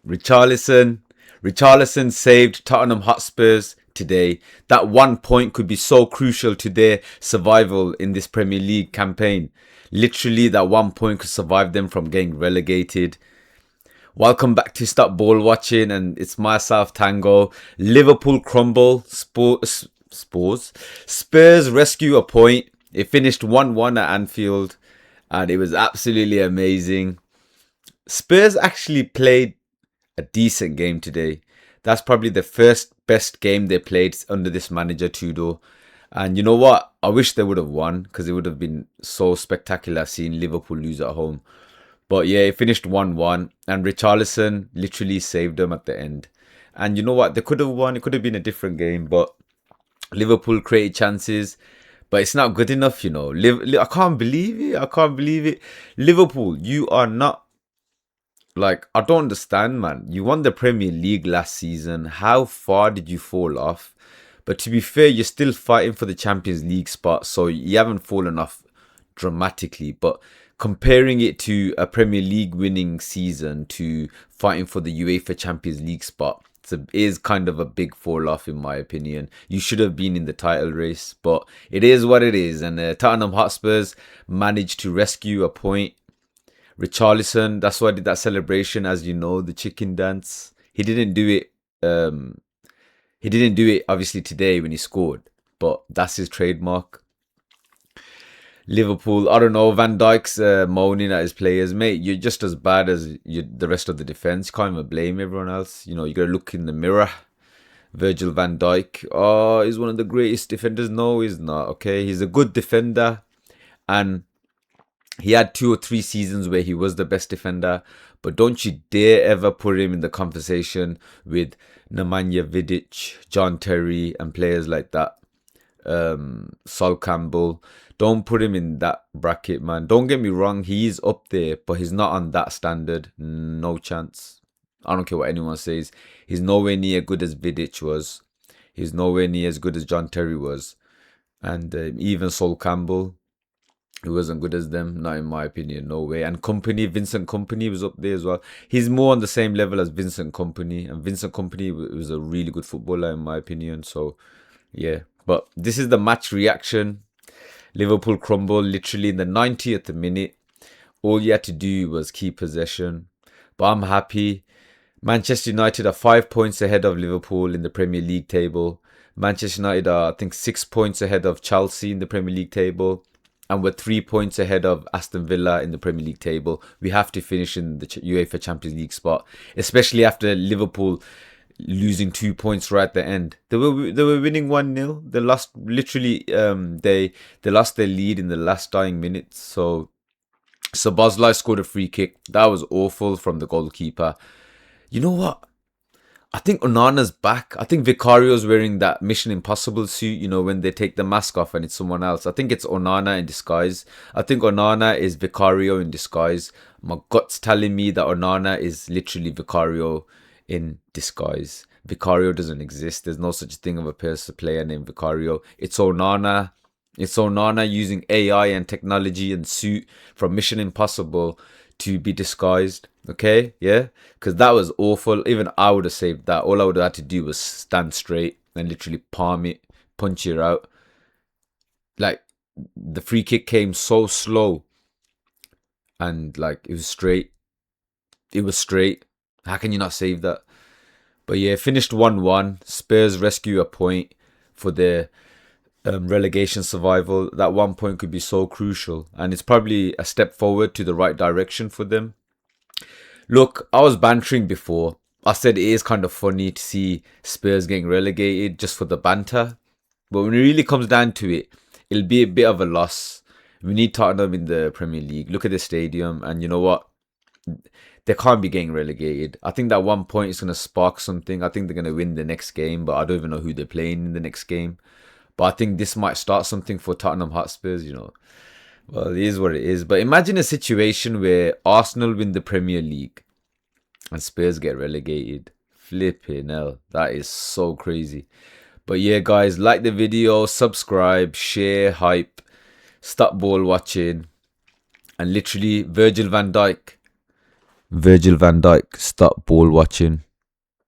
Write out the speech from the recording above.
Richarlison. Richarlison saved Tottenham Hotspurs today. That 1 point could be so crucial to their survival in this Premier League campaign. Literally, that 1 point could survive them from getting relegated. Welcome back to Stop Ball Watching, and it's myself, Tango. Liverpool crumble. Spurs rescue a point. It finished 1-1 at Anfield, and it was absolutely amazing. Spurs actually played a decent game today. That's probably the first best game they played under this manager Tudor. And you know what? I wish they would have won because it would have been so spectacular seeing Liverpool lose at home. But yeah, it finished 1-1 and Richarlison literally saved them at the end. And you know what? They could have won. It could have been a different game, but Liverpool created chances. But it's not good enough, you know. I can't believe it. I can't believe it. Liverpool, you are not. Like, I don't understand, man. You won the Premier League last season. How far did you fall off? But to be fair, you're still fighting for the Champions League spot. So you haven't fallen off dramatically. But comparing it to a Premier League winning season to fighting for the UEFA Champions League spot, it is kind of a big fall off in my opinion. You should have been in the title race, but it is what it is. And Tottenham Hotspurs managed to rescue a point. Richarlison, that's why I did that celebration, as you know, the chicken dance. He didn't do it. He didn't do it obviously today when he scored, but that's his trademark. Liverpool, I don't know. Van Dijk's moaning at his players, mate. You're just as bad as the rest of the defense. You can't even blame everyone else. You know, you gotta look in the mirror. Virgil van Dijk, oh, he's one of the greatest defenders. No, he's not. Okay, he's a good defender, and he had 2 or 3 seasons where he was the best defender, but don't you dare ever put him in the conversation with Nemanja Vidic, John Terry, and players like that. Sol Campbell. Don't put him in that bracket, man. Don't get me wrong, he's up there, but he's not on that standard. No chance. I don't care what anyone says. He's nowhere near good as Vidic was. He's nowhere near as good as John Terry was. And even Sol Campbell, he wasn't good as them, not in my opinion, no way. And Vincent Company was up there as well. He's more on the same level as Vincent Company, and Vincent Company was a really good footballer in my opinion. So yeah, but this is the match reaction. Liverpool crumble literally in the 90th minute. All you had to do was keep possession, but I'm happy. Manchester United are 5 points ahead of Liverpool in the Premier League table. Manchester United are, I think, 6 points ahead of Chelsea in the Premier League table. And we're 3 points ahead of Aston Villa in the Premier League table. We have to finish in the UEFA Champions League spot, especially after Liverpool losing 2 points right at the end. They were winning 1-0. They lost literally. They lost their lead in the last dying minutes. So Szoboszlai scored a free kick. That was awful from the goalkeeper. You know what? I think Onana's back. I think Vicario's wearing that Mission Impossible suit, you know, when they take the mask off and it's someone else. I think it's Onana in disguise. I think Onana is Vicario in disguise. My gut's telling me that Onana is literally Vicario in disguise. Vicario doesn't exist. There's no such thing of a player named Vicario. It's Onana. It's Onana using AI and technology and suit from Mission Impossible to be disguised. Okay, yeah, because that was awful. Even I would have saved that. All I would have had to do was stand straight and literally palm it, punch it out. Like, the free kick came so slow, and like it was straight. It was straight. How can you not save that? But yeah, finished 1-1. Spurs rescue a point for their relegation survival. That 1 point could be so crucial, and it's probably a step forward to the right direction for them. Look, I was bantering before. I said it is kind of funny to see Spurs getting relegated just for the banter. But when it really comes down to it, it'll be a bit of a loss. We need Tottenham in the Premier League. Look at the stadium, and you know what? They can't be getting relegated. I think that 1 point is going to spark something. I think they're going to win the next game, but I don't even know who they're playing in the next game. But I think this might start something for Tottenham Hotspurs, you know. Well, it is what it is. But imagine a situation where Arsenal win the Premier League and Spurs get relegated. Flipping hell. That is so crazy. But yeah, guys, like the video, subscribe, share, hype, stop ball watching. And literally, Virgil van Dijk. Virgil van Dijk, stop ball watching.